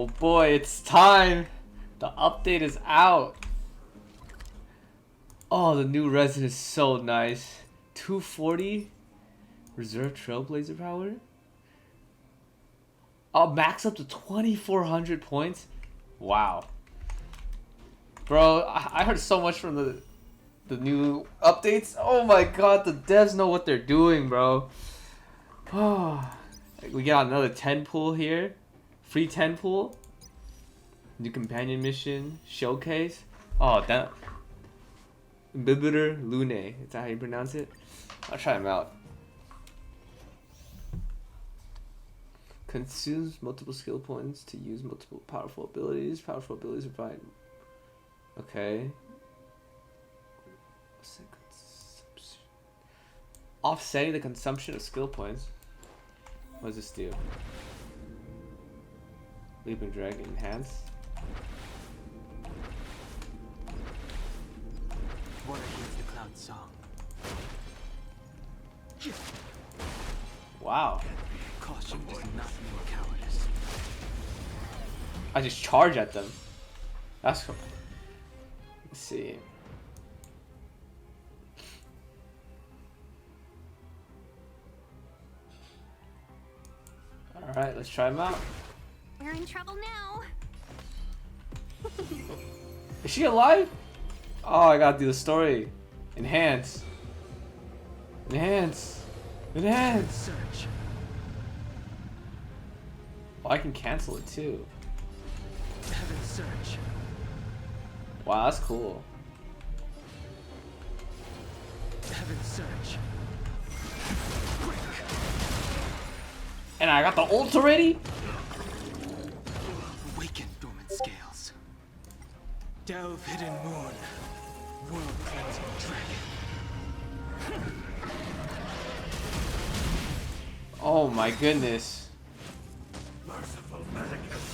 Oh boy, it's time! The update is out! Oh, the new resin is so nice. 240 reserve trailblazer power. Oh, max up to 2400 points. Wow. Bro, I heard so much from the new updates. Oh my god, the devs know what they're doing, bro. Oh, we got another 10 pool here. Free 10 pool. New companion mission. Showcase. Oh, that. Bibiter Lune. Is that how you pronounce it? I'll try them out. Consumes multiple skill points to use multiple powerful abilities. Powerful abilities provide. Okay. Offsetting the consumption of skill points. What does this do? Leaping Dragon enhance. What is the cloud song? Wow. Caution does not mean cowardice. I just charge at them. That's cool. Let's see. Alright, let's try them out. We're in trouble now. Is she alive? Oh, I gotta do the story. Enhance. Enhance. Enhance. Search. Oh, I can cancel it too. Heaven search. Wow, that's cool. Heaven search. And I got the ult already? Awaken dormant scales. Delve hidden moon. World cleansing dragon. Oh my goodness. Merciful medicus.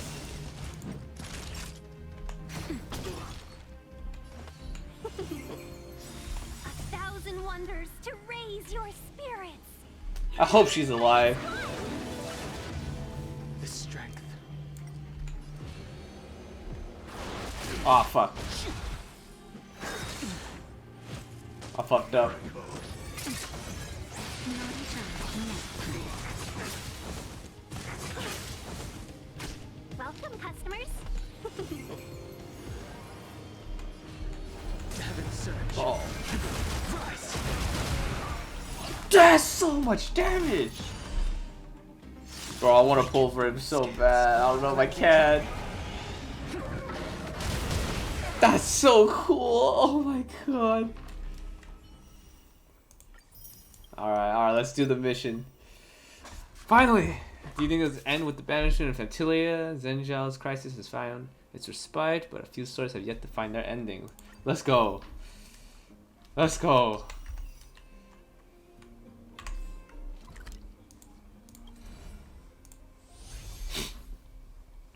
A thousand wonders to raise your spirits. I hope she's alive. The strength. Oh fuck. I fucked up. Welcome, customers. Heaven search. Oh. Rise. That's so much damage! Bro, I want to pull for him so bad. I don't know if I can. That's so cool. Oh my god. Alright, let's do the mission. Finally! Do you think it'll end with the banishment of Antilia? Zenjal's crisis has found its respite, but a few stories have yet to find their ending. Let's go. Let's go.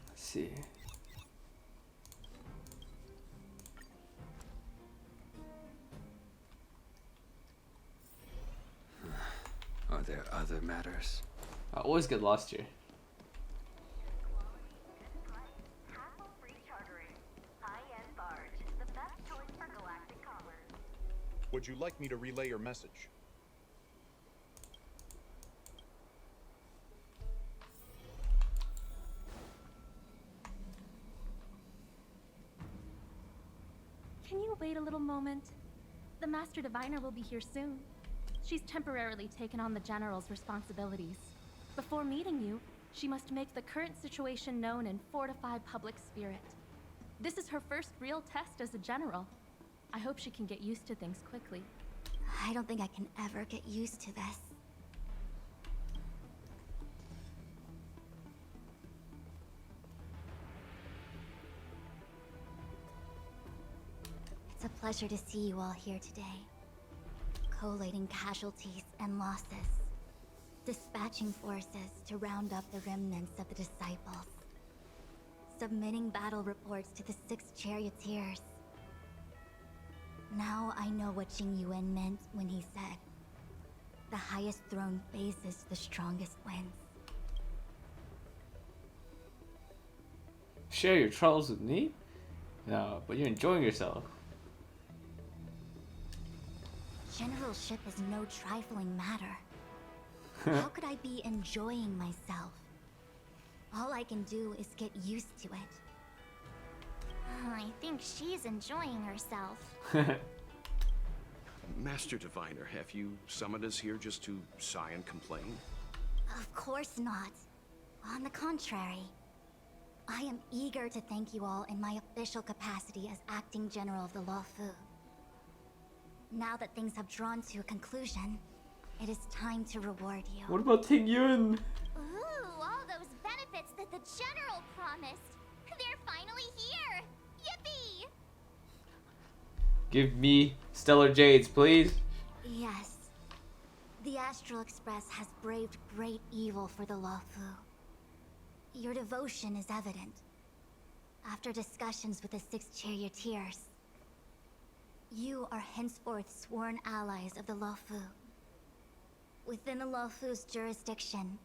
Let's see. Are there other matters? I always get lost here. Would you like me to relay your message? Can you wait a little moment? The Master Diviner will be here soon. She's temporarily taken on the General's responsibilities. Before meeting you, she must make the current situation known and fortify public spirit. This is her first real test as a General. I hope she can get used to things quickly. I don't think I can ever get used to this. It's a pleasure to see you all here today. Collating casualties and losses. Dispatching forces to round up the remnants of the disciples. Submitting battle reports to the 6 charioteers. Now I know what TINGYUN meant when he said, "The highest throne faces the strongest wins." share your troubles with me? No, but you're enjoying yourself. Generalship is no trifling matter. How could I be enjoying myself? All I can do is get used to it. I think she's enjoying herself. Master Diviner, have you summoned us here just to sigh and complain? Of course not. On the contrary, I am eager to thank you all in my official capacity as acting general of the Luofu. Now that things have drawn to a conclusion, it is time to reward you. What about Tingyun? Ooh, all those benefits that the general promised. They're finally here. Yippee! Give me Stellar Jades, please. Yes. The Astral Express has braved great evil for the Luofu. Your devotion is evident. After discussions with the 6 charioteers, you are henceforth sworn allies of the Luofu. Within the Luofu's jurisdiction,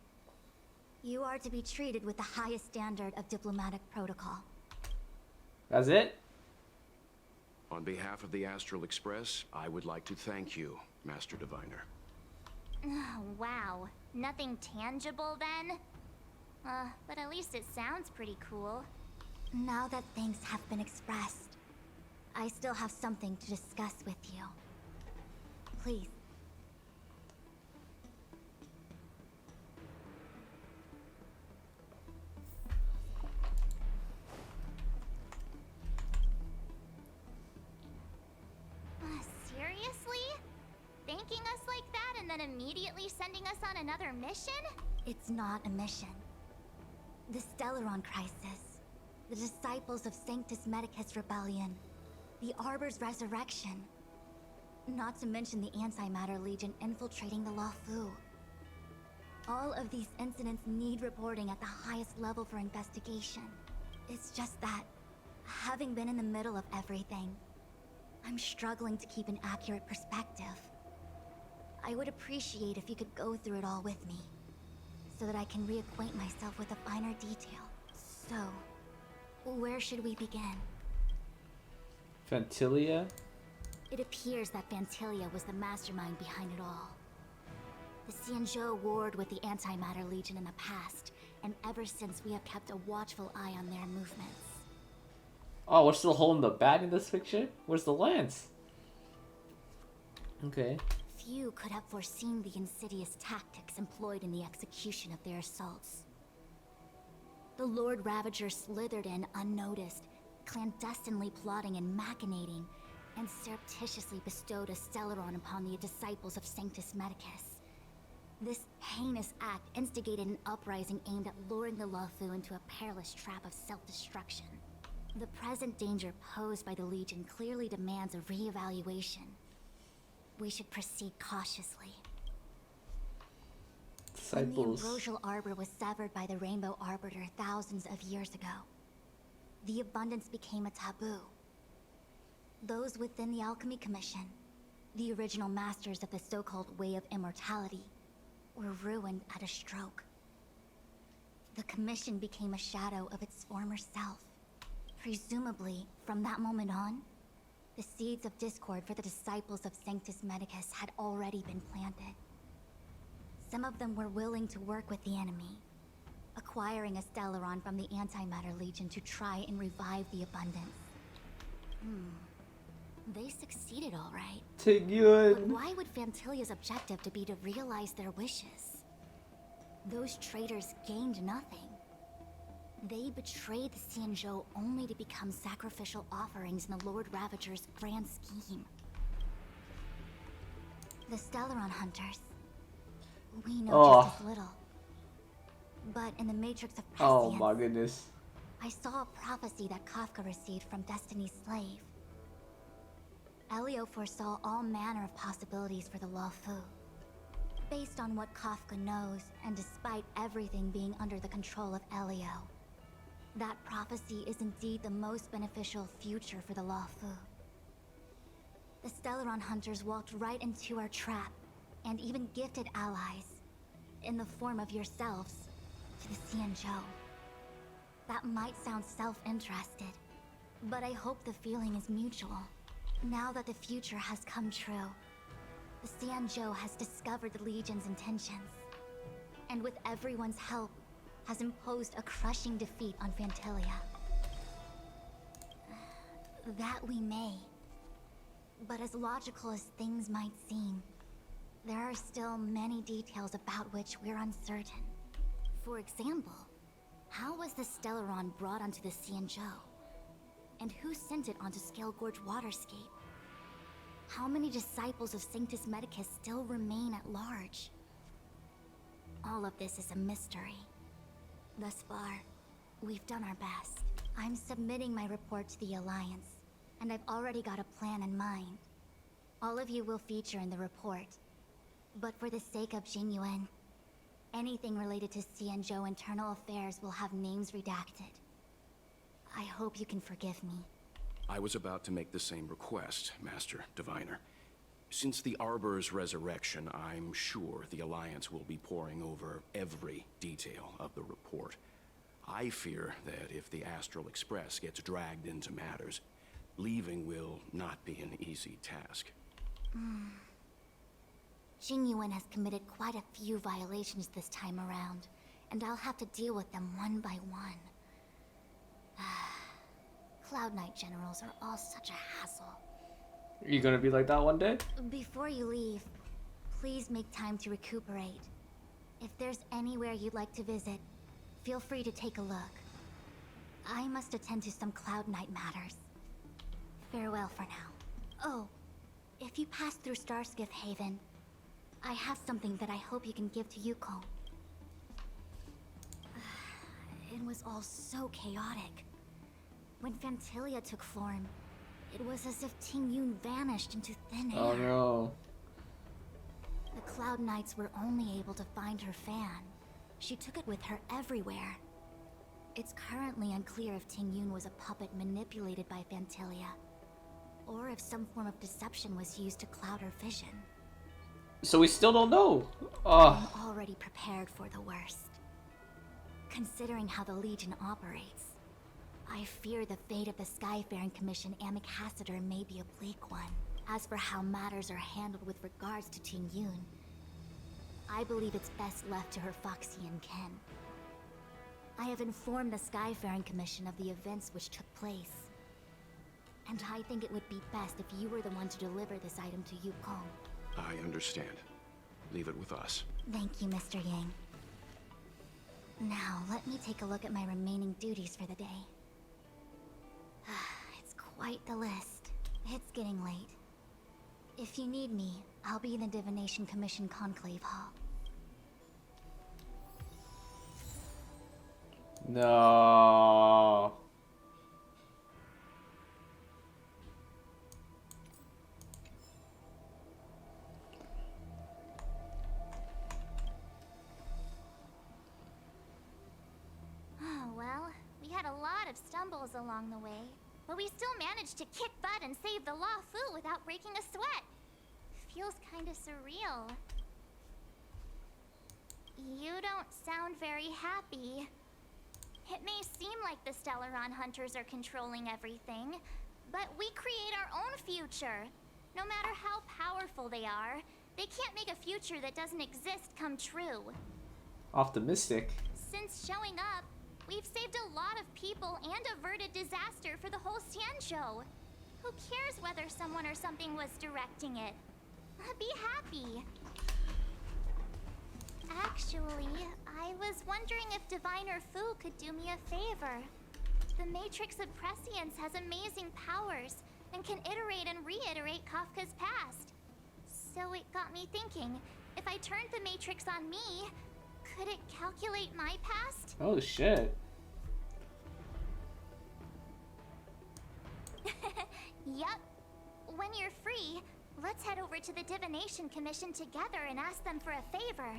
you are to be treated with the highest standard of diplomatic protocol. That's it? On behalf of the Astral Express, I would like to thank you, Master Diviner. Oh, wow. Nothing tangible then? But at least it sounds pretty cool. Now that thanks have been expressed, I still have something to discuss with you. Please. Seriously? Thanking us like that and then immediately sending us on another mission? It's not a mission. The Stellaron Crisis, the Disciples of Sanctus Medicus Rebellion, the Arbor's resurrection, not to mention the Antimatter Legion infiltrating the Luofu. All of these incidents need reporting at the highest level for investigation. It's just that, having been in the middle of everything, I'm struggling to keep an accurate perspective. I would appreciate if you could go through it all with me, so that I can reacquaint myself with a finer detail. So, where should we begin? Fantilia? It appears that Fantilia was the mastermind behind it all. The Xianzhou warred with the Antimatter Legion in the past, and ever since we have kept a watchful eye on their movements. Oh, we're still holding the bag in this picture? Where's the lance? Okay. Few could have foreseen the insidious tactics employed in the execution of their assaults. The Lord Ravager slithered in unnoticed, clandestinely plotting and machinating, and surreptitiously bestowed a Stellaron upon the disciples of Sanctus Medicus. This heinous act instigated an uprising aimed at luring the Luofu into a perilous trap of self-destruction. The present danger posed by the Legion clearly demands a re-evaluation. We should proceed cautiously. When the Disciples. ambrosial arbor was severed by the Rainbow Arbiter thousands of years ago, the abundance became a taboo. Those within the Alchemy Commission, the original masters of the so-called Way of Immortality, were ruined at a stroke. The Commission became a shadow of its former self. Presumably, from that moment on, the seeds of discord for the disciples of Sanctus Medicus had already been planted. Some of them were willing to work with the enemy, acquiring a Stellaron from the Antimatter Legion to try and revive the abundance. They succeeded all right. But Tingyun. why would Fantilia's objective to be to realize their wishes? Those traitors gained nothing. They betrayed the Xianzhou only to become sacrificial offerings in the Lord Ravager's grand scheme. The Stellaron Hunters. We know just as little. But in the Matrix of Oh Prescience, my goodness. I saw a prophecy that Kafka received from Destiny's slave. Elio foresaw all manner of possibilities for the Luofu. Based on what Kafka knows, and despite everything being under the control of Elio, that prophecy is indeed the most beneficial future for the Luofu. The Stellaron Hunters walked right into our trap, and even gifted allies, in the form of yourselves, to the Xianzhou. That might sound self-interested, but I hope the feeling is mutual. Now that the future has come true, the Xianzhou has discovered the Legion's intentions, and with everyone's help, has imposed a crushing defeat on Phantylia. That we may. But as logical as things might seem, there are still many details about which we're uncertain. For example, how was the Stellaron brought onto the Xianzhou? And who sent it onto Scale Gorge Waterscape? How many disciples of Sanctus Medicus still remain at large? All of this is a mystery. Thus far, we've done our best. I'm submitting my report to the Alliance, and I've already got a plan in mind. All of you will feature in the report. But for the sake of Jingyuan, anything related to Xianzhou internal affairs will have names redacted. I hope you can forgive me. I was about to make the same request, Master Diviner. Since the Arbor's resurrection, I'm sure the Alliance will be poring over every detail of the report. I fear that if the Astral Express gets dragged into matters, leaving will not be an easy task. Jingyuan has committed quite a few violations this time around, and I'll have to deal with them one by one. Cloud Knight generals are all such a hassle. Are you gonna be like that one day? Before you leave, please make time to recuperate. If there's anywhere you'd like to visit, feel free to take a look. I must attend to some Cloud Knight matters. Farewell for now. Oh, if you pass through Starskiff Haven, I have something that I hope you can give to Yukong. It was all so chaotic. When Phantylia took form, it was as if Tingyun vanished into thin air. Oh no. The Cloud Knights were only able to find her fan. She took it with her everywhere. It's currently unclear if Tingyun was a puppet manipulated by Phantylia, or if some form of deception was used to cloud her vision. So we still don't know. Oh. I'm already prepared for the worst. Considering how the Legion operates, I fear the fate of the Skyfaring Commission Ambassador may be a bleak one. As for how matters are handled with regards to Tingyun, I believe it's best left to her Foxian ken. I have informed the Skyfaring Commission of the events which took place, and I think it would be best if you were the one to deliver this item to Yukong. I understand. Leave it with us. Thank you, Mr. Yang. Now, let me take a look at my remaining duties for the day. It's quite the list. It's getting late. If you need me, I'll be in the Divination Commission Conclave Hall. No. Oh, well, we had a lot of stumbles along the way, but we still managed to kick butt and save the Law Fu without breaking a sweat. Feels kinda surreal. You don't sound very happy. It may seem like the Stellaron hunters are controlling everything, but we create our own future. No matter how powerful they are, they can't make a future that doesn't exist come true. Optimistic. Since showing up, we've saved a lot of people and averted disaster for the whole Xianzhou. Who cares whether someone or something was directing it? Be happy. Actually, I was wondering if Diviner Fu could do me a favor. The Matrix of Prescience has amazing powers and can iterate and reiterate Kafka's past. So it got me thinking, if I turned the Matrix on me, could it calculate my past? Oh shit. Yup. When you're free, let's head over to the Divination Commission together and ask them for a favor.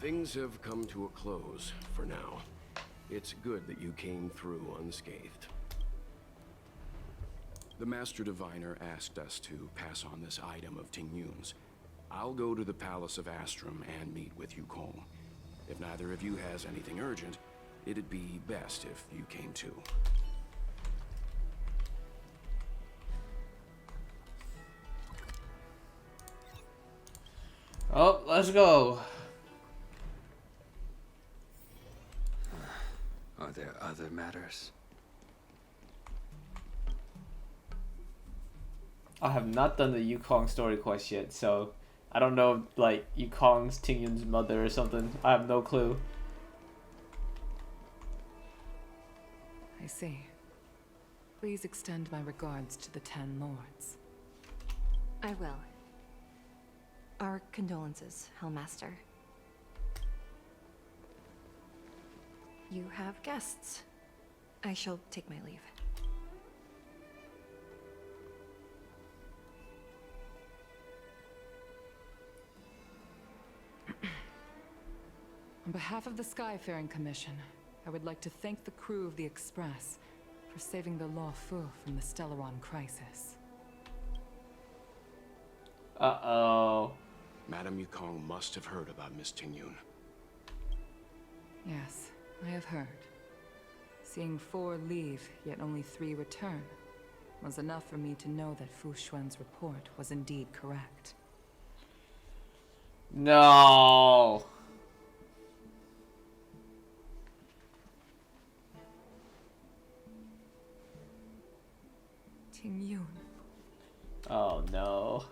Things have come to a close for now. It's good that you came through unscathed. The Master Diviner asked us to pass on this item of Tingyun's. I'll go to the Palace of Astrum and meet with Yukong. If neither of you has anything urgent, it'd be best if you came too. Oh, let's go. Are there other matters? I have not done the Yukong story quest yet, so I don't know, like, Yukong's Tingyun's mother or something. I have no clue. I see. Please extend my regards to the 10 lords. I will. Our condolences, Hellmaster. You have guests. I shall take my leave. On behalf of the Skyfaring Commission, I would like to thank the crew of the Express for saving the Law Fu from the Stellaron crisis. Uh-oh. Madame Yukong must have heard about Miss Tingyun. Yes, I have heard. Seeing 4 leave, yet only 3 return, was enough for me to know that Fu Xuan's report was indeed correct. No. Tingyun. Oh no.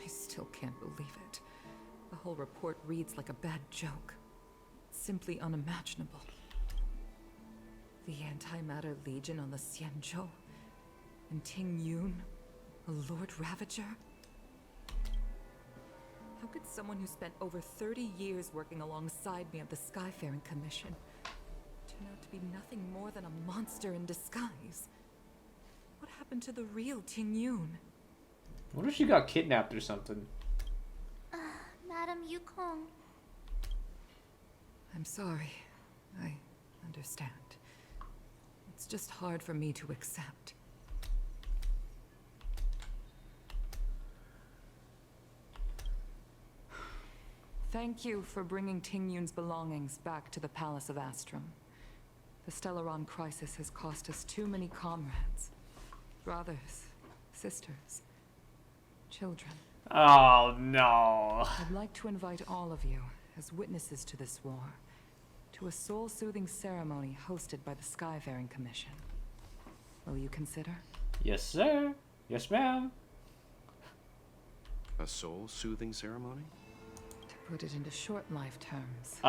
I still can't believe it. The whole report reads like a bad joke. It's simply unimaginable. The Antimatter Legion on the Xianzhou, and Tingyun, a Lord Ravager? How could someone who spent over 30 years working alongside me at the Skyfaring Commission turn out to be nothing more than a monster in disguise? What happened to the real Tingyun? What if she got kidnapped or something? Madam Yukong. I'm sorry. I understand. It's just hard for me to accept. Thank you for bringing Tingyun's belongings back to the Palace of Astrum. The Stellaron crisis has cost us too many comrades. Brothers, sisters, children. Oh no. I'd like to invite all of you, as witnesses to this war, to a soul-soothing ceremony hosted by the Skyfaring Commission. Will you consider? Yes, sir. Yes, ma'am. A soul-soothing ceremony? To put it into short life terms.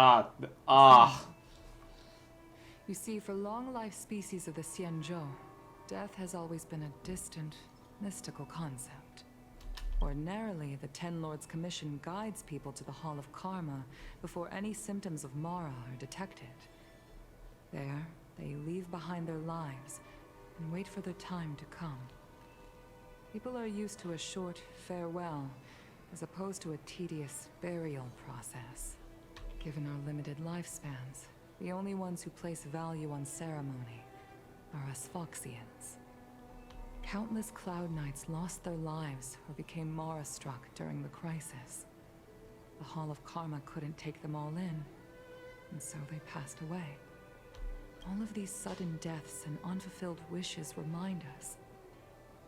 You see, for long-life species of the Xianzhou, death has always been a distant, mystical concept. Ordinarily, the Ten Lords Commission guides people to the Hall of Karma before any symptoms of Mara are detected. There, they leave behind their lives and wait for their time to come. People are used to a short farewell as opposed to a tedious burial process. Given our limited lifespans, the only ones who place value on ceremony are us Foxians. Countless Cloud Knights lost their lives or became Mara-struck during the crisis. The Hall of Karma couldn't take them all in, and so they passed away. All of these sudden deaths and unfulfilled wishes remind us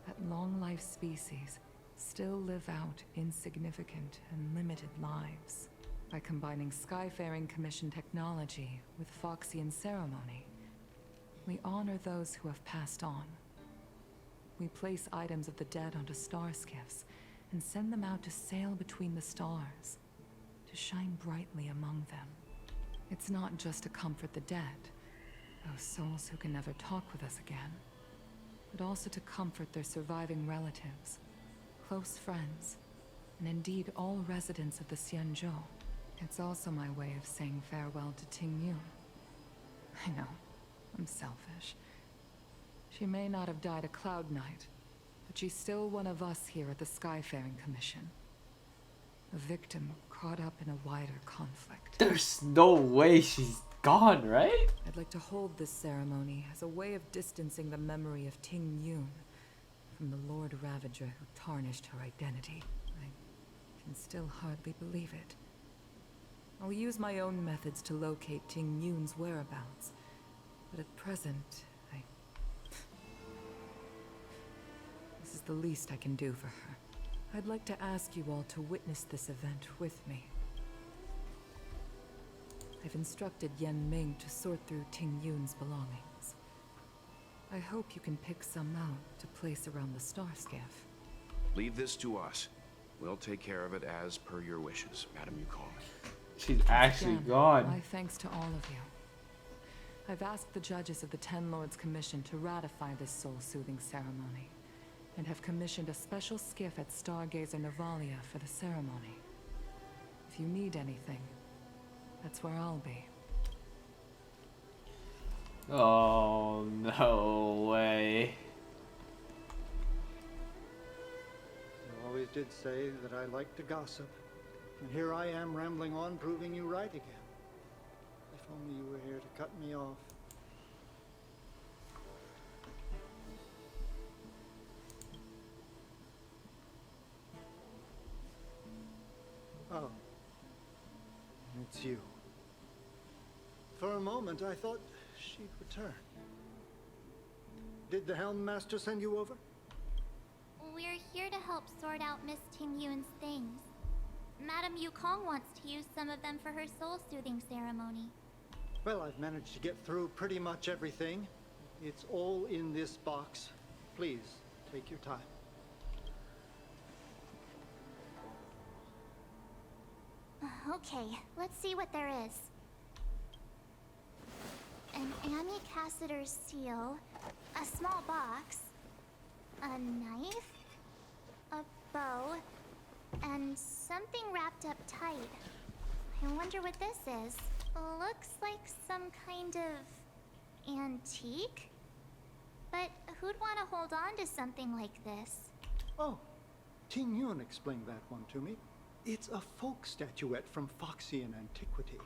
that long-life species still live out insignificant and limited lives. By combining Skyfaring Commission technology with Foxian ceremony, we honor those who have passed on. We place items of the dead onto star skiffs and send them out to sail between the stars, to shine brightly among them. It's not just to comfort the dead, those souls who can never talk with us again, but also to comfort their surviving relatives, close friends, and indeed all residents of the Xianzhou. It's also my way of saying farewell to Tingyun. I know, I'm selfish. She may not have died a Cloud Knight, but she's still one of us here at the Skyfaring Commission. A victim caught up in a wider conflict. There's no way she's gone, right? I'd like to hold this ceremony as a way of distancing the memory of Tingyun from the Lord Ravager who tarnished her identity. I can still hardly believe it. I'll use my own methods to locate Tingyun's whereabouts. But at present, this is the least I can do for her. I'd like to ask you all to witness this event with me. I've instructed Yan Ming to sort through Tingyun's belongings. I hope you can pick some out to place around the star skiff. Leave this to us. We'll take care of it as per your wishes, Madam Yukong. She's actually Again, gone. my thanks to all of you. I've asked the judges of the Ten Lords Commission to ratify this soul-soothing ceremony, and have commissioned a special skiff at Stargazer Navalia for the ceremony. If you need anything, that's where I'll be. Oh, no way. You always did say that I like to gossip. And here I am rambling on, proving you right again. If only you were here to cut me off. Oh. It's you. For a moment, I thought she'd return. Did the Helm Master send you over? We're here to help sort out Miss Tingyun's things. Madame Yukong wants to use some of them for her soul-soothing ceremony. Well, I've managed to get through pretty much everything. It's all in this box. Please, take your time. Okay, let's see what there is. An Amy Cassiter's seal, a small box, a knife, a bow, and something wrapped up tight. I wonder what this is. Looks like some kind of antique? But who'd want to hold on to something like this? Oh, Tingyun explained that one to me. It's a folk statuette from Foxian antiquity.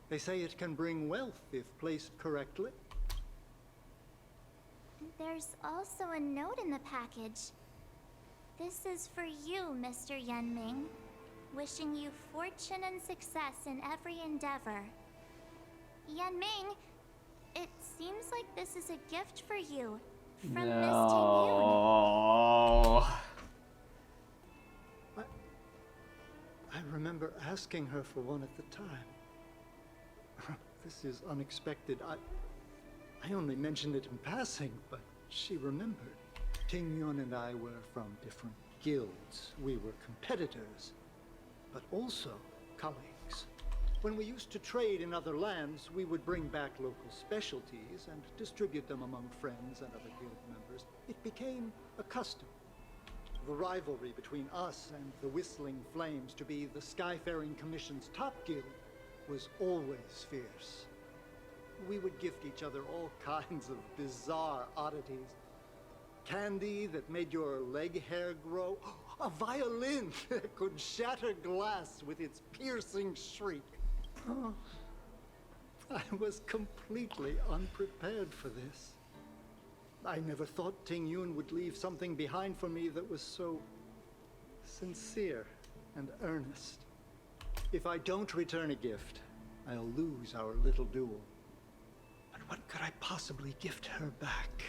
They say it can bring wealth if placed correctly. There's also a note in the package. This is for you, Mr. Yan Ming. Wishing you fortune and success in every endeavor. Yan Ming, it seems like this is a gift for you from Miss Tingyun. No. I remember asking her for one at the time. This is unexpected. I only mentioned it in passing, but she remembered. Tingyun and I were from different guilds. We were competitors, but also colleagues. When we used to trade in other lands, we would bring back local specialties and distribute them among friends and other guild members. It became a custom. The rivalry between us and the Whistling Flames to be the Skyfaring Commission's top guild was always fierce. We would gift each other all kinds of bizarre oddities. Candy that made your leg hair grow. A violin that could shatter glass with its piercing shriek. Oh, I was completely unprepared for this. I never thought Tingyun would leave something behind for me that was so sincere and earnest. If I don't return a gift, I'll lose our little duel. But what could I possibly gift her back?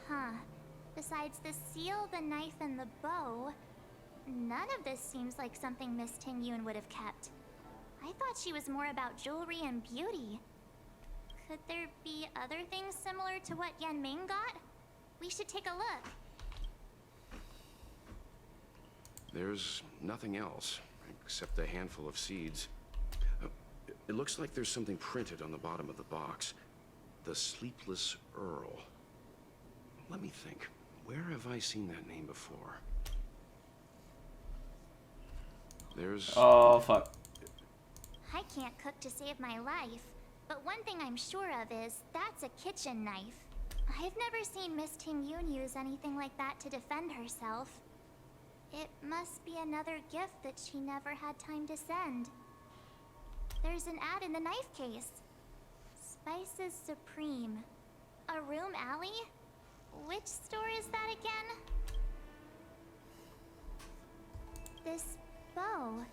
Huh. Besides the seal, the knife, and the bow, none of this seems like something Miss Tingyun would have kept. I thought she was more about jewelry and beauty. Could there be other things similar to what Yan Ming got? We should take a look. There's nothing else, except a handful of seeds. It looks like there's something printed on the bottom of the box. The Sleepless Earl. Let me think. Where have I seen that name before? There's... Oh, fuck. I can't cook to save my life, but one thing I'm sure of is that's a kitchen knife. I've never seen Miss Tingyun use anything like that to defend herself. It must be another gift that she never had time to send. There's an ad in the knife case. Spices Supreme. A room alley? Which store is that again? This bow.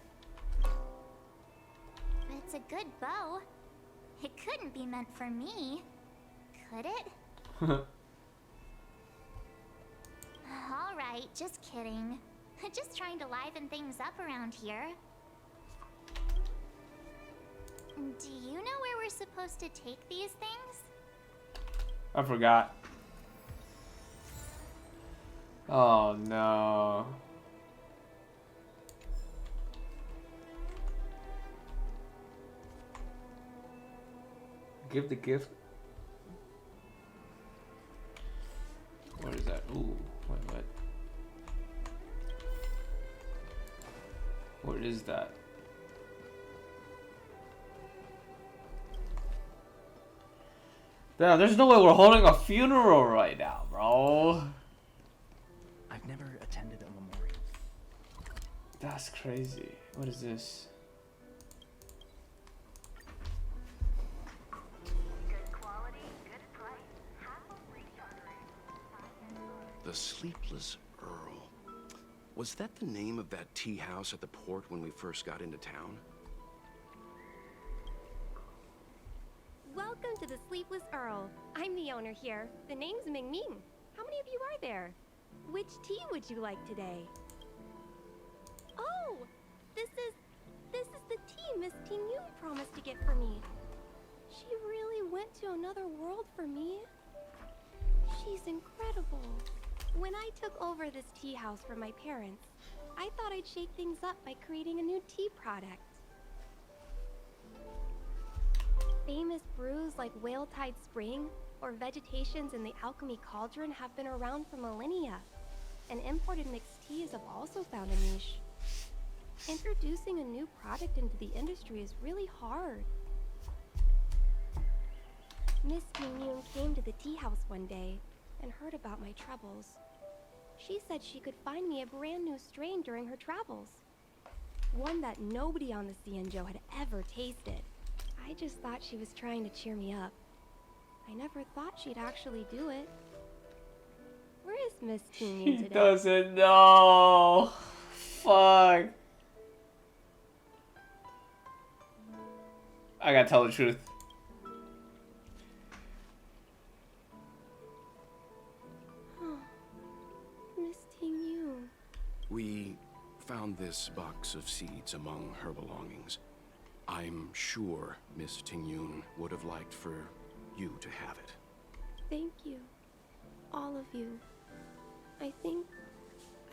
It's a good bow. It couldn't be meant for me, could it? Alright, just kidding. Just trying to liven things up around here. Do you know where we're supposed to take these things? I forgot. Oh no. Give the gift. What is that? Ooh, wait, what? What is that? Damn, there's no way we're holding a funeral right now, bro. I've never attended a memorial. That's crazy. What is this? The Sleepless Earl. Was that the name of that tea house at the port when we first got into town? Welcome to the Sleepless Earl. I'm the owner here. The name's Ming Ming. How many of you are there? Which tea would you like today? Oh, this is the tea Miss Tingyun promised to get for me. She really went to another world for me. She's incredible. When I took over this tea house from my parents, I thought I'd shake things up by creating a new tea product. Famous brews like Whale Tide Spring or vegetations in the Alchemy Cauldron have been around for millennia, and imported mixed teas have also found a niche. Introducing a new product into the industry is really hard. Miss Tingyun came to the tea house one day and heard about my troubles. She said she could find me a brand new strain during her travels. One that nobody on the Xianzhou had ever tasted. I just thought she was trying to cheer me up. I never thought she'd actually do it. Where is Miss Tingyun today? He doesn't know. Fuck. I gotta tell the truth. Miss Tingyun. We found this box of seeds among her belongings. I'm sure Miss Tingyun would have liked for you to have it. Thank you. All of you. I think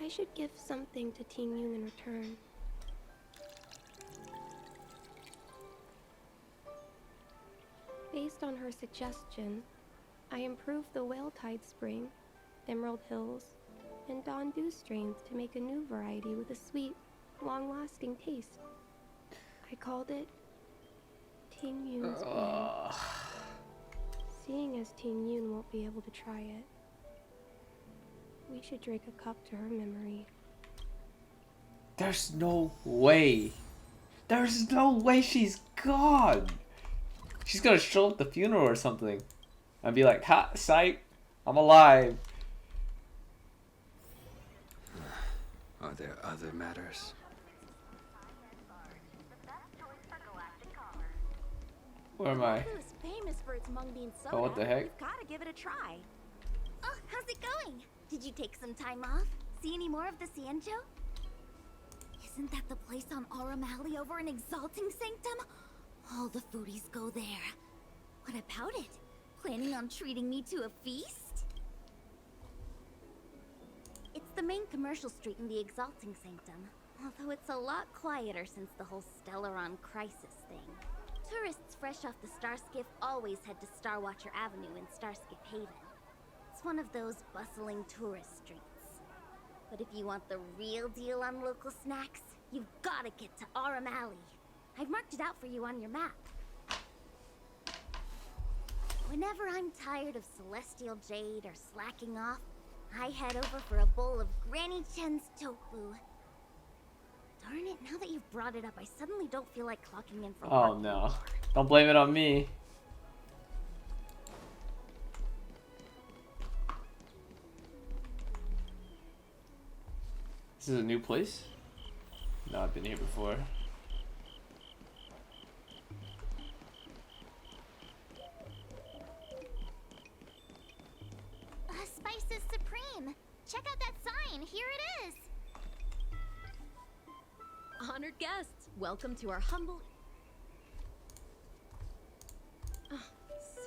I should give something to Tingyun in return. Based on her suggestion, I improved the Whale Tide Spring, Emerald Hills, and Dawn Dew strains to make a new variety with a sweet, long-lasting taste. I called it Tingyun's Blend. Seeing as Tingyun won't be able to try it, we should drink a cup to her memory. There's no way. There's no way she's gone. She's gonna show up at the funeral or something and be like, ha, psych, I'm alive. Are there other matters? Where am I? Is famous for its mung bean soda. Oh, what the heck? We've gotta give it a try. Oh, how's it going? Did you take some time off? See any more of the Xianzhou? Isn't that the place on Aurum Alley over in Exalting Sanctum? All the foodies go there. What about it? Planning on treating me to a feast? It's the main commercial street in the Exalting Sanctum, although it's a lot quieter since the whole Stellaron crisis thing. Tourists fresh off the Starskiff always head to Starwatcher Avenue in Starskiff Haven. It's one of those bustling tourist streets. But if you want the real deal on local snacks, you've gotta get to Aurum Alley. I've marked it out for you on your map. Whenever I'm tired of Celestial Jade or slacking off, I head over for a bowl of Granny Chen's tofu. Darn it, now that you've brought it up, I suddenly don't feel like clocking in for work. Oh no. Don't blame it on me. This is a new place? No, I've been here before. Spice is supreme. Check out that sign. Here it is. Honored guests, welcome to our humble... Oh,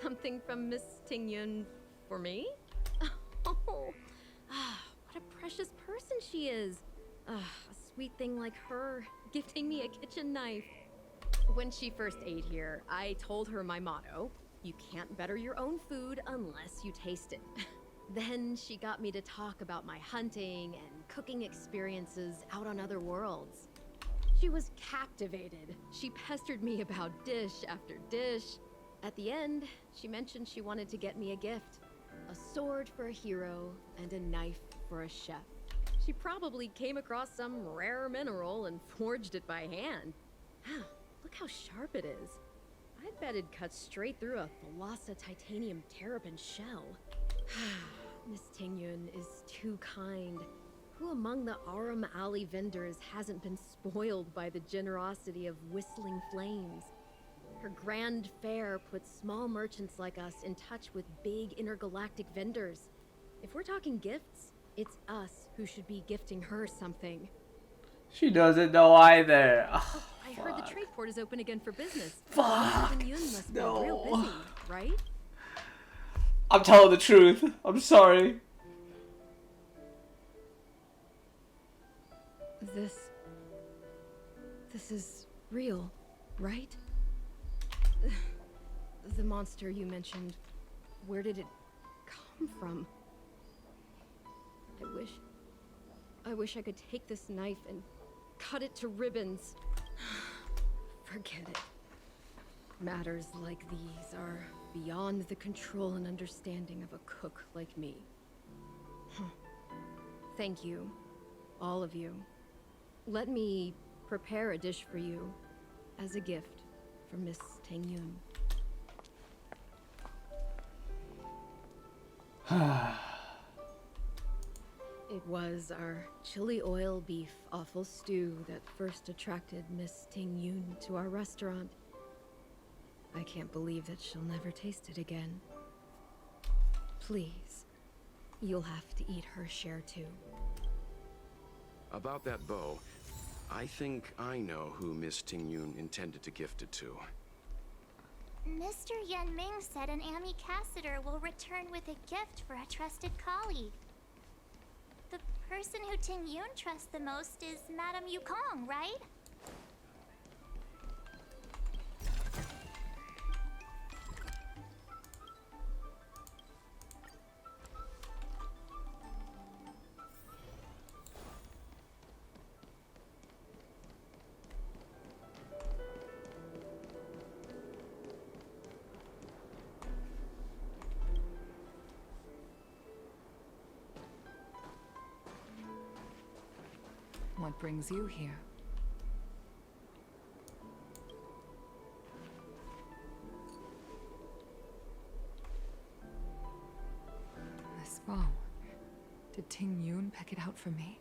something from Miss Tingyun for me? Oh, what a precious person she is. A sweet thing like her, gifting me a kitchen knife. When she first ate here, I told her my motto: you can't better your own food unless you taste it. Then she got me to talk about my hunting and cooking experiences out on other worlds. She was captivated. She pestered me about dish after dish. At the end, she mentioned she wanted to get me a gift. A sword for a hero and a knife for a chef. She probably came across some rare mineral and forged it by hand. Look how sharp it is. I bet it cuts straight through a Thalassa titanium terrapin shell. Miss Tingyun is too kind. Who among the Aram Alley vendors hasn't been spoiled by the generosity of whistling flames? Her grand fare puts small merchants like us in touch with big intergalactic vendors. If we're talking gifts, it's us who should be gifting her something. She doesn't know either. Oh, I heard the trade port is open again for business. Fuck. Tingyun must be No. real busy, right? I'm telling the truth. I'm sorry. This is real, right? The monster you mentioned, where did it come from? I wish I could take this knife and cut it to ribbons. Forget it. Matters like these are beyond the control and understanding of a cook like me. Thank you, all of you. Let me prepare a dish for you as a gift from Miss Tingyun. It was our chili oil beef offal stew that first attracted Miss Tingyun to our restaurant. I can't believe that she'll never taste it again. Please, you'll have to eat her share too. About that bow, I think I know who Miss Tingyun intended to gift it to. Mr. Yan Ming said an ambassador will return with a gift for a trusted colleague. The person who Tingyun trusts the most is Madame Yukong, right? What brings you here? This bow. Did Tingyun pick it out for me?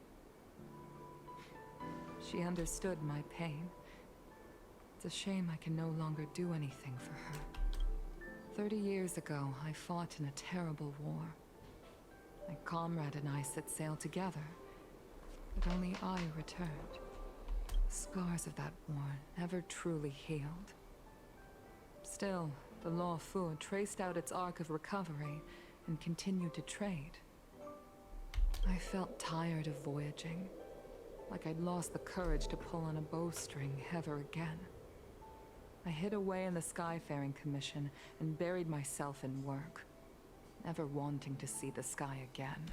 She understood my pain. It's a shame I can no longer do anything for her. 30 years ago, I fought in a terrible war. My comrade and I set sail together. But only I returned. The scars of that war never truly healed. Still, the Law Fu traced out its arc of recovery and continued to trade. I felt tired of voyaging, like I'd lost the courage to pull on a bowstring ever again. I hid away in the Skyfaring Commission and buried myself in work, never wanting to see the sky again.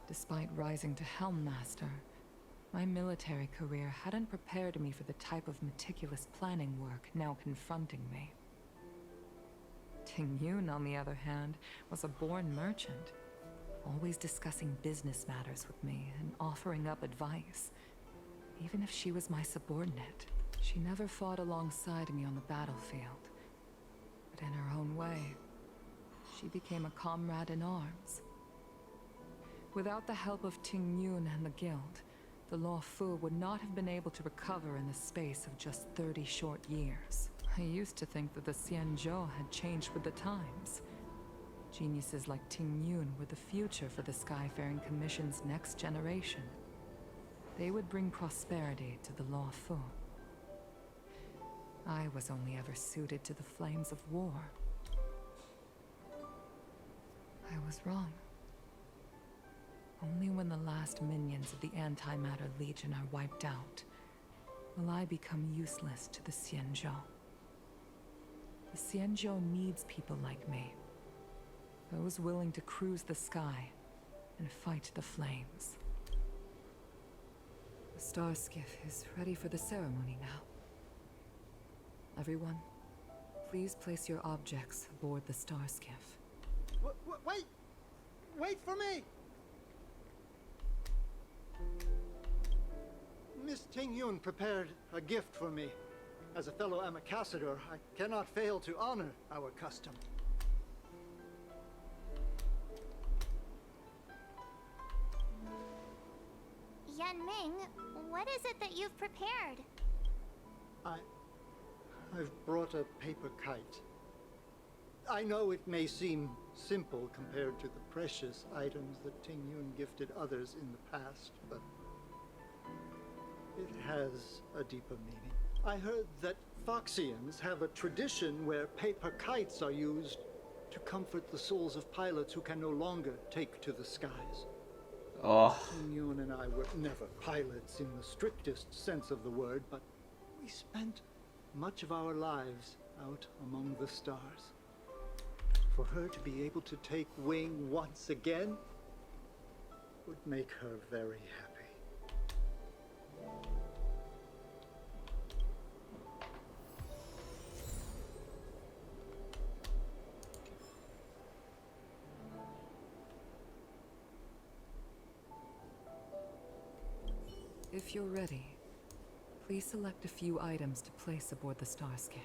Despite rising to Helm Master, my military career hadn't prepared me for the type of meticulous planning work now confronting me. Tingyun, on the other hand, was a born merchant, always discussing business matters with me and offering up advice. Even if she was my subordinate, she never fought alongside me on the battlefield. But in her own way, she became a comrade in arms. Without the help of Tingyun and the Guild, the Law Fu would not have been able to recover in the space of just 30 short years. I used to think that the Xianzhou had changed with the times. Geniuses like Tingyun were the future for the Skyfaring Commission's next generation. They would bring prosperity to the Law Fu. I was only ever suited to the flames of war. I was wrong. Only when the last minions of the Antimatter Legion are wiped out will I become useless to the Xianzhou. The Xianzhou needs people like me. Those willing to cruise the sky and fight the flames. The star skiff is ready for the ceremony now. Everyone, please place your objects aboard the star skiff. Wait! Wait for me! Miss Tingyun prepared a gift for me. As a fellow ambassador, I cannot fail to honor our custom. Yanming, what is it that you've prepared? I've brought a paper kite. I know it may seem simple compared to the precious items that Tingyun gifted others in the past, but it has a deeper meaning. I heard that Foxians have a tradition where paper kites are used to comfort the souls of pilots who can no longer take to the skies. Oh. Tingyun and I were never pilots in the strictest sense of the word, but we spent much of our lives out among the stars. For her to be able to take wing once again would make her very happy. If you're ready, please select a few items to place aboard the star skiff.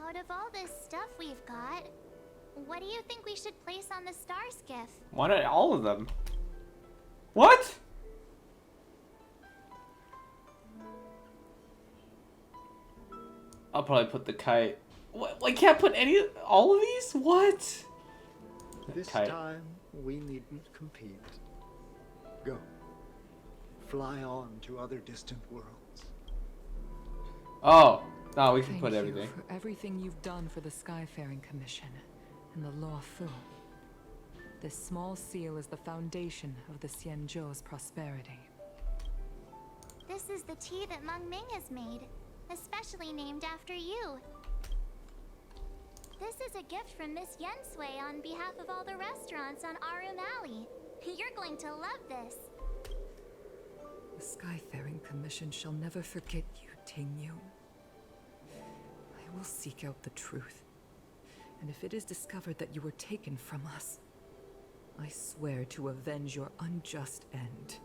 Out of all this stuff we've got, what do you think we should place on the star skiff? Why not all of them? What? I'll probably put the kite. What? I can't put all of these? What? This kite. time, we needn't compete. Go. Fly on to other distant worlds. Oh, no, we can Thank put you everything. for everything you've done for the Skyfaring Commission and the Law Fu. This small seal is the foundation of the Xianzhou's prosperity. This is the tea that Meng Ming has made, especially named after you. This is a gift from Miss Yensui on behalf of all the restaurants on Arum Alley. You're going to love this. The Skyfaring Commission shall never forget you, Tingyun. I will seek out the truth. And if it is discovered that you were taken from us, I swear to avenge your unjust end.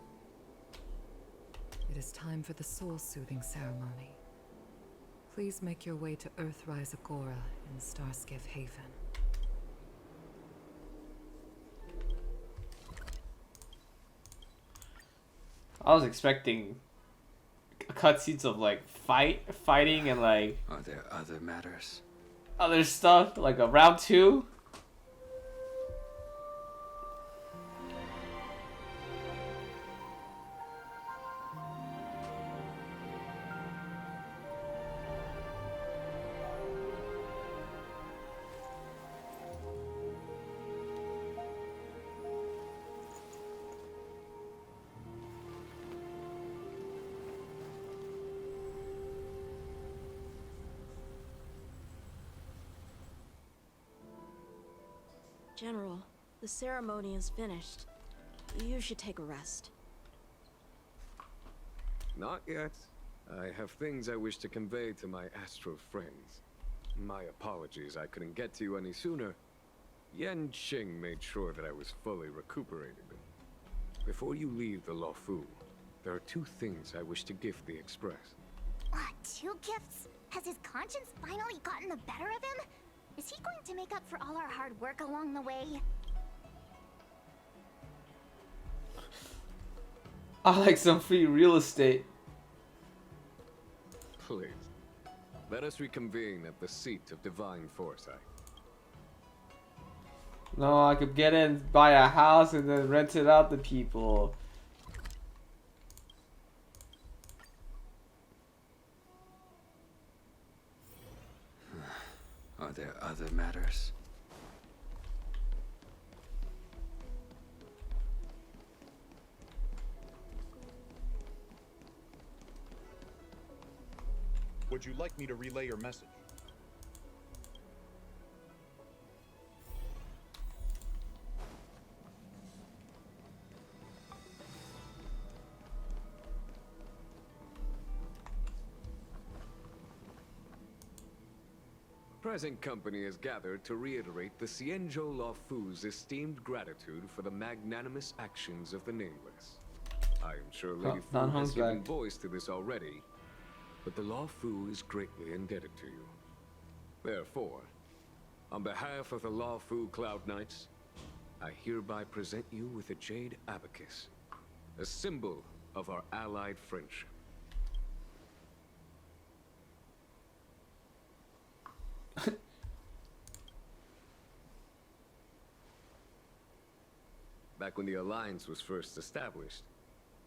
It is time for the soul-soothing ceremony. Please make your way to Earthrise Agora in Starskiff Haven. I was expecting cutscenes of like fighting and like Are there other matters? other stuff, like a round 2. General, the ceremony is finished. You should take a rest. Not yet. I have things I wish to convey to my astral friends. My apologies I couldn't get to you any sooner. Yan Qing made sure that I was fully recuperated. Before you leave the Law Fu, there are 2 things I wish to gift the Express. 2 gifts? Has his conscience finally gotten the better of him? Is he going to make up for all our hard work along the way? I like some free real estate. Please, let us reconvene at the seat of divine foresight. No, I could get in, buy a house, and then rent it out to people. Are there other matters? Would you like me to relay your message? Present company is gathered to reiterate the Xianzhou Luofu's esteemed gratitude for the magnanimous actions of the Nameless. I am sure Lady Fu has given voice to this already, but the Luofu is greatly indebted to you. Therefore, on behalf of the Luofu Cloud Knights, I hereby present you with a Jade Abacus, a symbol of our allied friendship. Back when the Alliance was first established,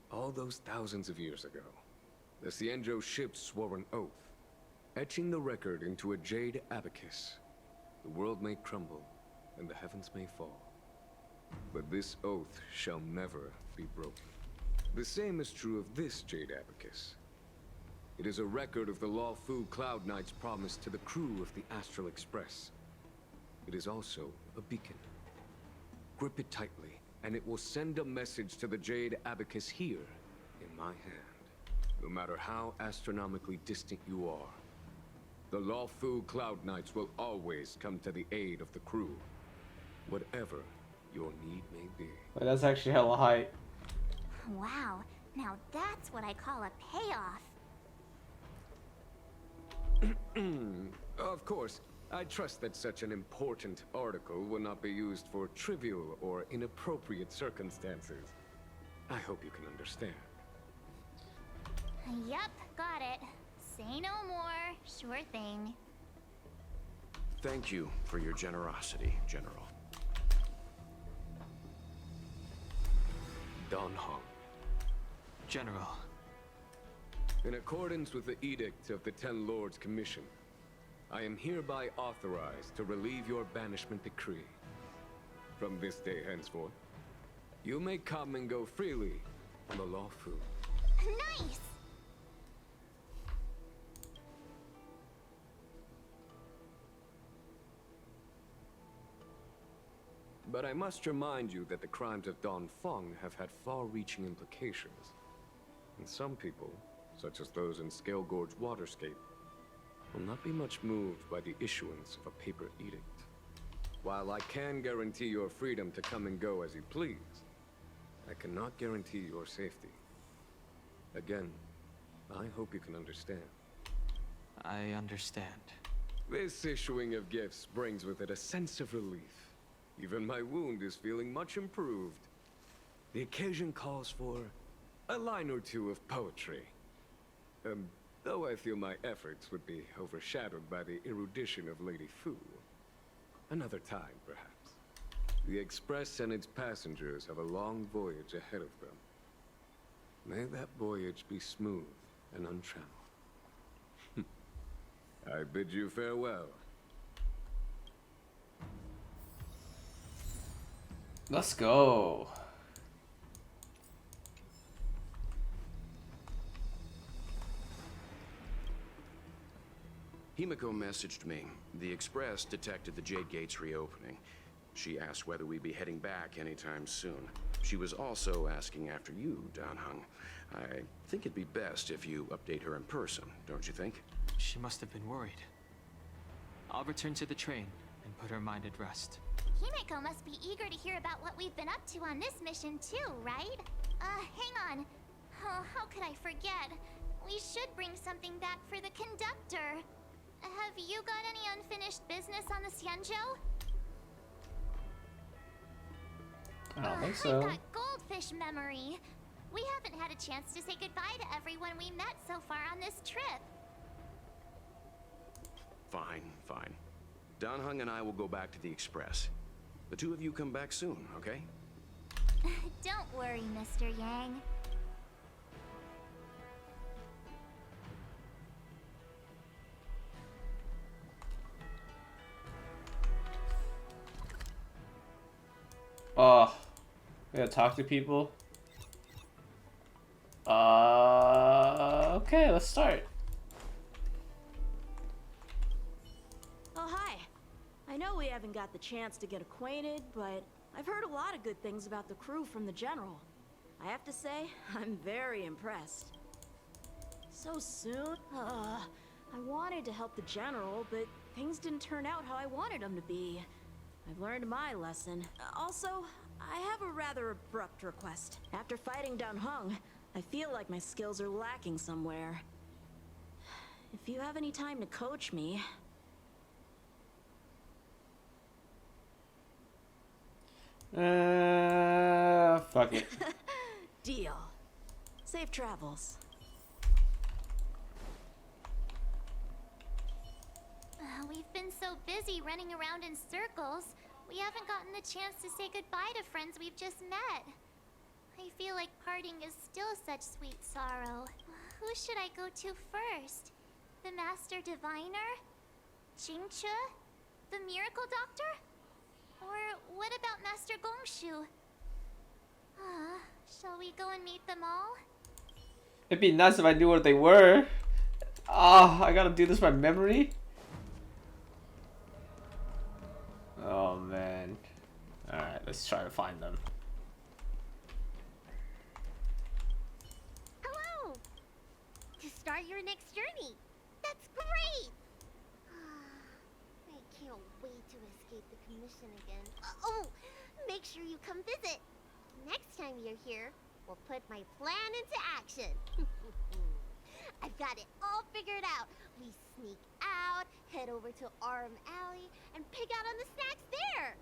all those thousands of years ago, the Xianzhou ships swore an oath, etching the record into a Jade Abacus. The world may crumble, and the heavens may fall, but this oath shall never be broken. The same is true of this Jade Abacus. It is a record of the Luofu Cloud Knight's promise to the crew of the Astral Express. It is also a beacon. Grip it tightly, and it will send a message to the Jade Abacus here, in my hand. No matter how astronomically distant you are, the Luofu Cloud Knights will always come to the aid of the crew, whatever your need may be. Wait, that's actually hella height. Wow, now that's what I call a payoff. Of course, I trust that such an important article will not be used for trivial or inappropriate circumstances. I hope you can understand. Yep, got it. Say no more. Sure thing. Thank you for your generosity, General. Don Hong. General. In accordance with the edict of the Ten Lords Commission, I am hereby authorized to relieve your banishment decree. From this day henceforth, you may come and go freely on the Luofu. Nice! But I must remind you that the crimes of Don Feng have had far-reaching implications. And some people, such as those in Scale Gorge Waterscape, will not be much moved by the issuance of a paper edict. While I can guarantee your freedom to come and go as you please, I cannot guarantee your safety. Again, I hope you can understand. I understand. This issuing of gifts brings with it a sense of relief. Even my wound is feeling much improved. The occasion calls for a line or two of poetry. Though I feel my efforts would be overshadowed by the erudition of Lady Fu. Another time, perhaps. The Express and its passengers have a long voyage ahead of them. May that voyage be smooth and untrammeled. I bid you farewell. Let's go. Himiko messaged me. The Express detected the Jade Gates reopening. She asked whether we'd be heading back anytime soon. She was also asking after you, Dan Heng. I think it'd be best if you update her in person, don't you think? She must have been worried. I'll return to the train and put her mind at rest. Himiko must be eager to hear about what we've been up to on this mission too, right? Hang on. Oh, how could I forget? We should bring something back for the conductor. Have you got any unfinished business on the Xianzhou? I don't think so. I've got goldfish memory. We haven't had a chance to say goodbye to everyone we met so far on this trip. Fine, fine. Dan Heng and I will go back to the Express. The two of you come back soon, okay? Don't worry, Mr. Yang. Oh, we gotta talk to people. Okay, let's start. Oh, hi. I know we haven't got the chance to get acquainted, but I've heard a lot of good things about the crew from the General. I have to say, I'm very impressed. So soon? I wanted to help the General, but things didn't turn out how I wanted them to be. I've learned my lesson. Also, I have a rather abrupt request. After fighting Dan Heng, I feel like my skills are lacking somewhere. If you have any time to coach me... Fuck it. Deal. Safe travels. We've been so busy running around in circles, we haven't gotten the chance to say goodbye to friends we've just met. I feel like parting is still such sweet sorrow. Who should I go to first? The Master Diviner? Jingche? The Miracle Doctor? Or what about Master Gongshu? Shall we go and meet them all? It'd be nice if I knew what they were. I gotta do this by memory. Oh man. Alright, let's try to find them. Hello! To start your next journey. That's great! I can't wait to escape the commission again. Oh! Make sure you come visit. Next time you're here, we'll put my plan into action. I've got it all figured out. We sneak out, head over to Arm Alley, and pick out on the snacks there.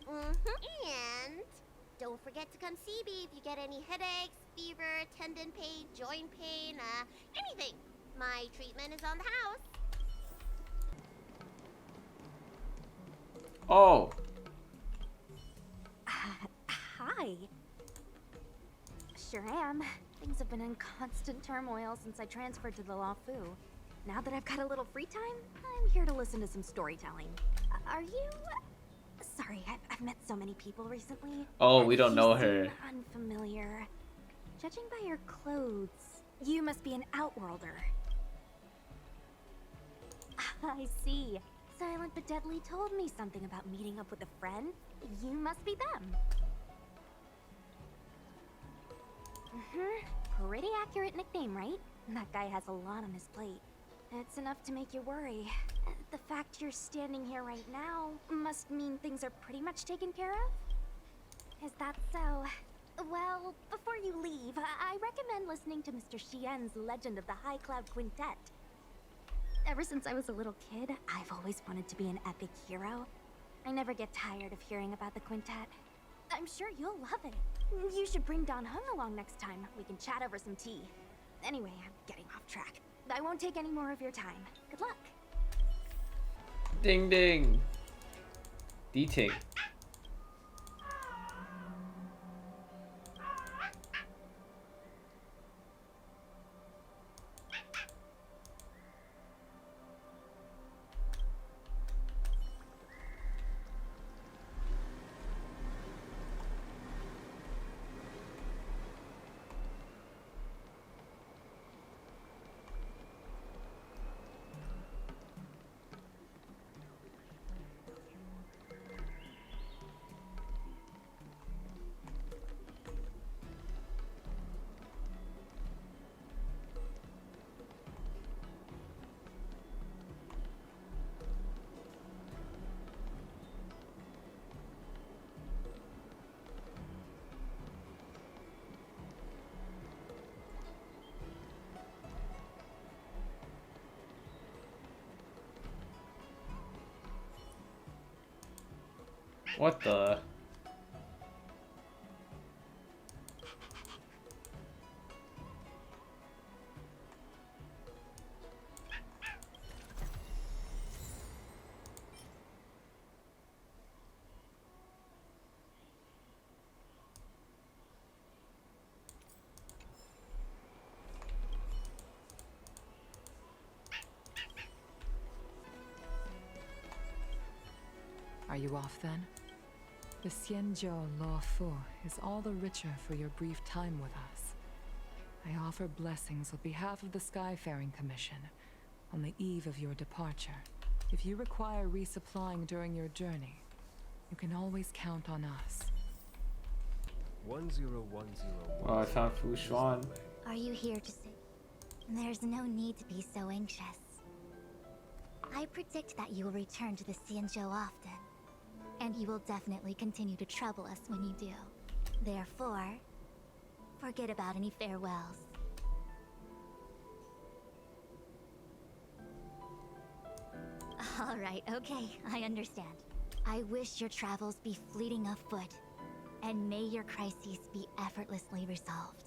And don't forget to come see me if you get any headaches, fever, tendon pain, joint pain, anything. My treatment is on the house. Oh. Hi. Sure am. Things have been in constant turmoil since I transferred to the Law Fu. Now that I've got a little free time, I'm here to listen to some storytelling. Are you... Sorry, I've met so many people recently. Oh, we don't know You her. seem unfamiliar. Judging by your clothes, you must be an Outworlder. I see. Silent but Deadly told me something about meeting up with a friend. You must be them. Pretty accurate nickname, right? That guy has a lot on his plate. It's enough to make you worry. The fact you're standing here right now must mean things are pretty much taken care of? Is that so? Well, before you leave, I recommend listening to Mr. Xian's Legend of the High Cloud Quintet. Ever since I was a little kid, I've always wanted to be an epic hero. I never get tired of hearing about the quintet. I'm sure you'll love it. You should bring Dan Heng along next time. We can chat over some tea. Anyway, I'm getting off track. I won't take any more of your time. Good luck. Ding ding. D-Ting. What the? Are you off then? The Xianzhou Luofu is all the richer for your brief time with us. I offer blessings on behalf of the Skyfaring Commission on the eve of your departure. If you require resupplying during your journey, you can always count on us. 10101. Oh, I found Fu Xuan. Are you here to say? There's no need to be so anxious. I predict that you will return to the Xianzhou often, and you will definitely continue to trouble us when you do. Therefore, forget about any farewells. Alright, okay, I understand. I wish your travels be fleeting of foot, and may your crises be effortlessly resolved.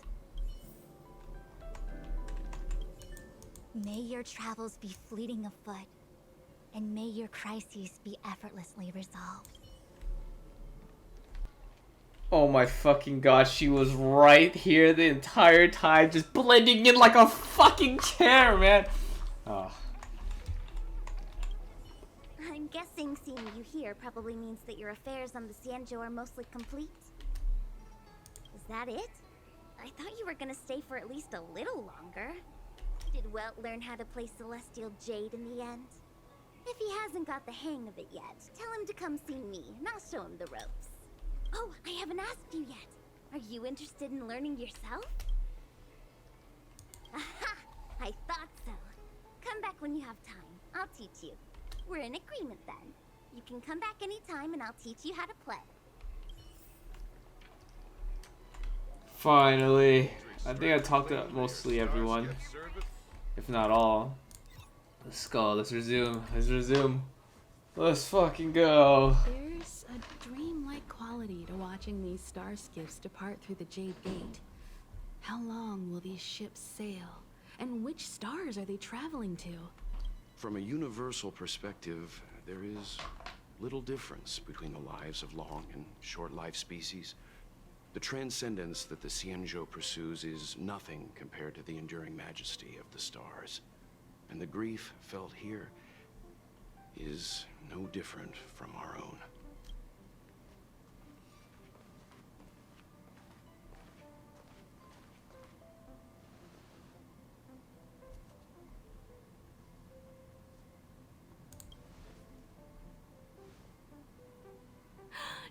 May your travels be fleeting of foot, and may your crises be effortlessly resolved. Oh my fucking god, she was right here the entire time, just blending in like a fucking chair, man. Oh. I'm guessing seeing you here probably means that your affairs on the Xianzhou are mostly complete. Is that it? I thought you were gonna stay for at least a little longer. Did Welt learn how to play Celestial Jade in the end? If he hasn't got the hang of it yet, tell him to come see me, and I'll show him the ropes. Oh, I haven't asked you yet. Are you interested in learning yourself? Aha! I thought so. Come back when you have time. I'll teach you. We're in agreement then. You can come back anytime and I'll teach you how to play. Finally. I think I talked to mostly everyone. If not all. Let's go. Let's resume. Let's resume. Let's fucking go. There's a dreamlike quality to watching these star skiffs depart through the Jade Gate. How long will these ships sail? And which stars are they traveling to? From a universal perspective, there is little difference between the lives of long and short-lived species. The transcendence that the Xianzhou pursues is nothing compared to the enduring majesty of the stars. And the grief felt here is no different from our own.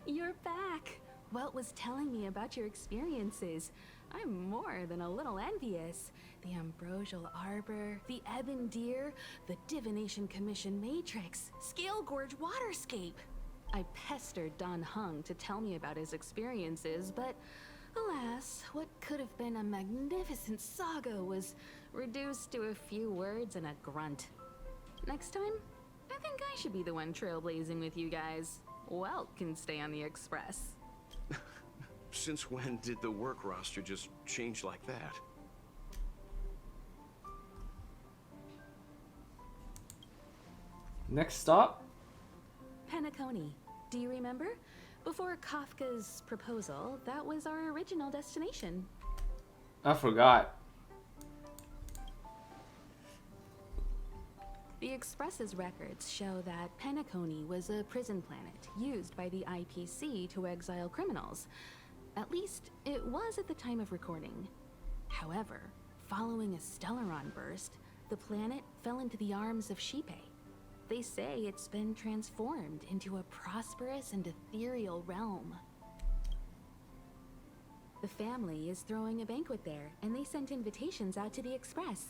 You're back! Welt was telling me about your experiences. I'm more than a little envious. The Ambrosial Arbor, the Ebon Deer, the Divination Commission Matrix, Scale Gorge Waterscape. I pestered Don Hung to tell me about his experiences, but alas, what could have been a magnificent saga was reduced to a few words and a grunt. Next time, I think I should be the one trailblazing with you guys. Welt can stay on the Express. Since when did the work roster just change like that? Next stop? Penacony. Do you remember? Before Kafka's proposal, that was our original destination. I forgot. The Express's records show that Penacony was a prison planet used by the IPC to exile criminals. At least, it was at the time of recording. However, following a Stellaron burst, the planet fell into the arms of Shipe. They say it's been transformed into a prosperous and ethereal realm. The family is throwing a banquet there, and they sent invitations out to the Express.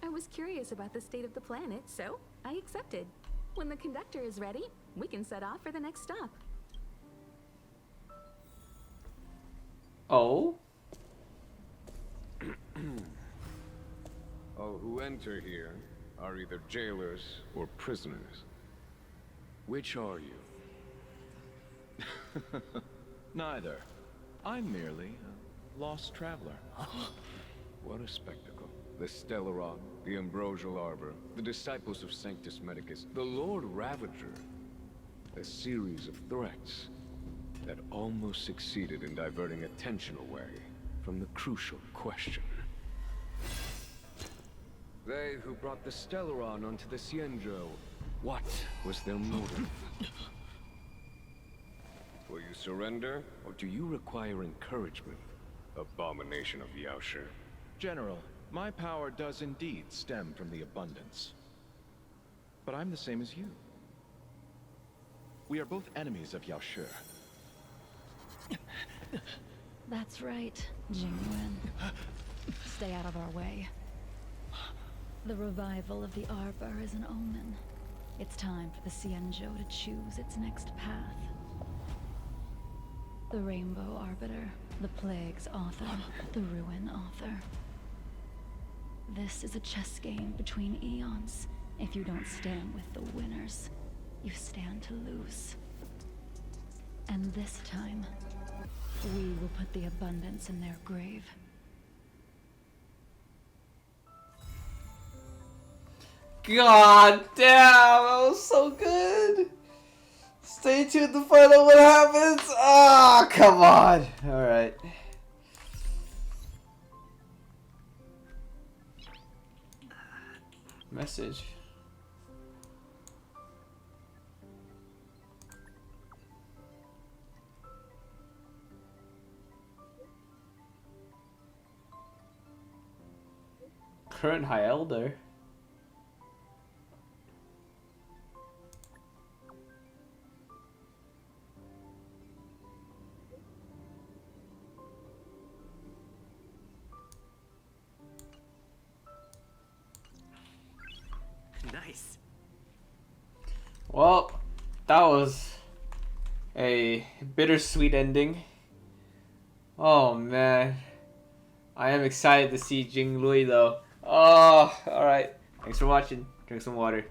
I was curious about the state of the planet, so I accepted. When the conductor is ready, we can set off for the next stop. Oh? All who enter here are either jailers or prisoners. Which are you? Neither. I'm merely a lost traveler. What a spectacle. The Stellaron, the Ambrosial Arbor, the Disciples of Sanctus Medicus, the Lord Ravager. A series of threats that almost succeeded in diverting attention away from the crucial question. They who brought the Stellaron onto the Xianzhou, what was their motive? Will you surrender, or do you require encouragement? Abomination of Yaoshi. General, my power does indeed stem from the abundance. But I'm the same as you. We are both enemies of Yaoshi. That's right, Jingyun. Stay out of our way. The revival of the Arbor is an omen. It's time for the Xianzhou to choose its next path. The Rainbow Arbiter, the Plague's author, the Ruin author. This is a chess game between eons. If you don't stand with the winners, you stand to lose. And this time, we will put the abundance in their grave. God damn, that was so good. Stay tuned to find out what happens. Ah, come on. All right. Message. Current High Elder. Nice. Well, that was a bittersweet ending. Oh man. I am excited to see Jing Lui though. Oh, alright. Thanks for watching. Drink some water.